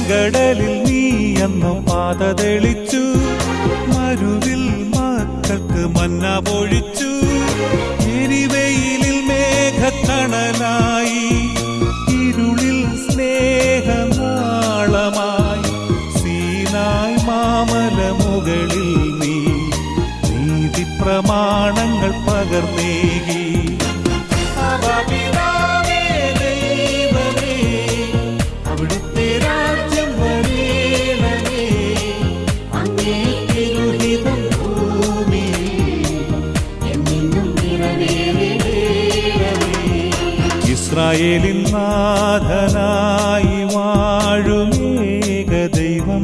ചെങ്കടലിൽ നീ അന്നു പാത തെളിച്ചു, മരുവിൽ മക്കൾക്ക് മന്ന പൊഴിച്ചു. എരിവെയിലിൽ മേഘത്തണലായി, ഇരുളിൽ സ്നേഹനാളമായി. സീനായ് മാമലമുകളിൽ നീ നീതി പ്രമാണങ്ങൾ പകർന്നേകി. ഇസ്രായേലിൻ നാഥനായി വാഴുമേക ദൈവം,